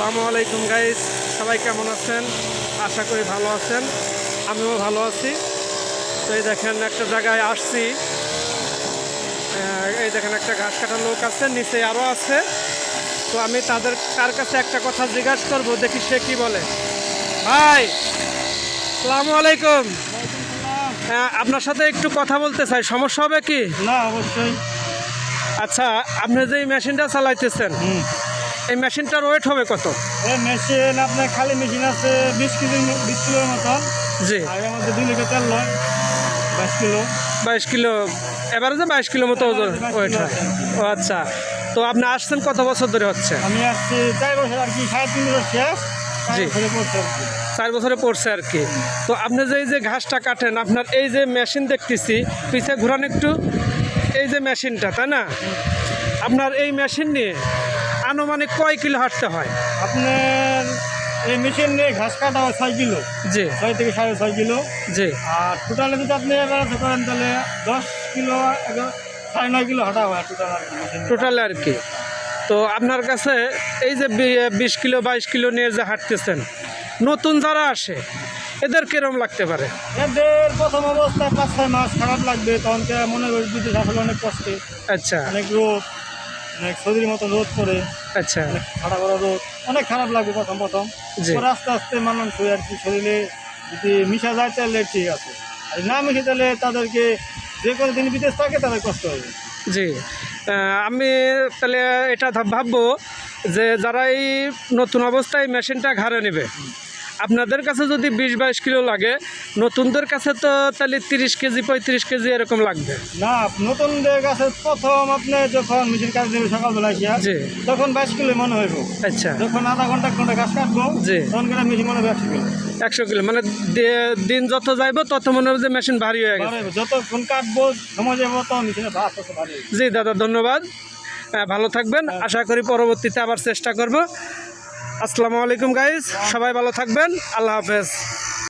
আসসালামু আলাইকুম গাইস, সবাই কেমন আছেন? আশা করি ভালো আছেন, আমিও ভালো আছি। তো এই দেখেন একটা জায়গায় আসছি, এই দেখেন একটা ঘাস কাটার লোক আছে, নিচে আরও আছে। তো আমি তার কাছে একটা কথা জিজ্ঞাসা করবো, দেখি সে কি বলে। ভাই আসসালামু আলাইকুম। হ্যাঁ, আপনার সাথে একটু কথা বলতে চাই, সমস্যা হবে কি? না, অবশ্যই। আচ্ছা, আপনি যে এই মেশিনটা চালাইতেছেন, এই মেশিনটার ওয়েট হবে কত? এই মেশিন আপনার খালি মেশিন আছে 20 কিলোর মতন। জি, আর এর মধ্যে 2 লিটার তেল লয় 22 কিলো। 22 কিলো, এভারেজে 22 কিলো মতো ওয়েট হয়। ও আচ্ছা, তো আপনি আসছেন কত বছর ধরে হচ্ছে? আমি আসছি 4 বছর আর কি, 3.5 বছর শেষ। জি। 4 বছরে পড়ছে আর কি। 4 বছরে পড়ছে আর কি। তো আপনি যে এই যে ঘাসটা কাটেন, আপনার এই যে মেশিন দেখতেছি, পিছিয়ে ঘুরান একটু, এই যে মেশিনটা, তাই না? আপনার এই মেশিন নিয়ে আনুমানিক কয় কিলো হাঁটতে হয়? আপনার এই মেশিন নিয়ে ঘাস কাটা হয় 6 কিলো, জি 6 থেকে 6.5 কিলো। জি। আর টোটালে যদি আপনি এবার করেন তাহলে 10 কিলো 9.5 কিলো হাঁটা হয় টোটাল আর কি মেশিন। টোটালে আর কি। তো আপনার কাছে এই যে 20 কিলো 22 কিলো নিয়ে যে হাঁটতেছেন, নতুন যারা আসে এদের কিরম লাগতে পারে? এদের প্রথম অবস্থায় 5-6 মাস খারাপ লাগবে, তখন মনে করি বিদ্যুৎ আসলে অনেক কষ্টে, আচ্ছা অনেক রোদ, অনেক শরীরের মতো রোদ করে, আচ্ছা। অনেক খাড়া করা রোদ, অনেক খারাপ লাগবে প্রথম জি। পরে আস্তে আস্তে মানুষ হয়ে আর কি শরীরে যদি মিশা যায় তাহলে ঠিক আছে, আর না মিশে তাহলে তাদেরকে যে কোনো দিন বিদেশ থাকে তাদের কষ্ট হবে। জি, আমি তাহলে এটা ভাববো যে যারা এই নতুন অবস্থায় মেশিনটা ঘাড়ে নেবে, আপনাদের কাছে যদি 20-22 কিলো লাগে, নতুনদের কাছে তো তাহলে 30 কেজি 35 কেজি এরকম লাগবে। না, নতুনদের কাছে প্রথম আপনি যখন মেশিন কাজ দেবে সকালবেলা আসিয়া, জি তখন 22 কিলো মনে হইব। আচ্ছা। যখন আধা ঘন্টা ঘাস কাটবো, জি। তখন কেন মেশিন মনে হবে 100 কিলো। 100 কিলো মানে দিন যত যাইব তত মনে হবে যে মেশিন ভারী হয়ে গেছে। বাড়াইবো, যতক্ষণ কাটবো সময় যাবো তখন মেশিনের ভাত আস্তে ভারী হইবে। জি দাদা, ধন্যবাদ, ভালো থাকবেন। আশা করি পরবর্তীতে আবার চেষ্টা করব। আসসালামু আলাইকুম গাইস, সবাই ভালো থাকবেন, আল্লাহ হাফেজ।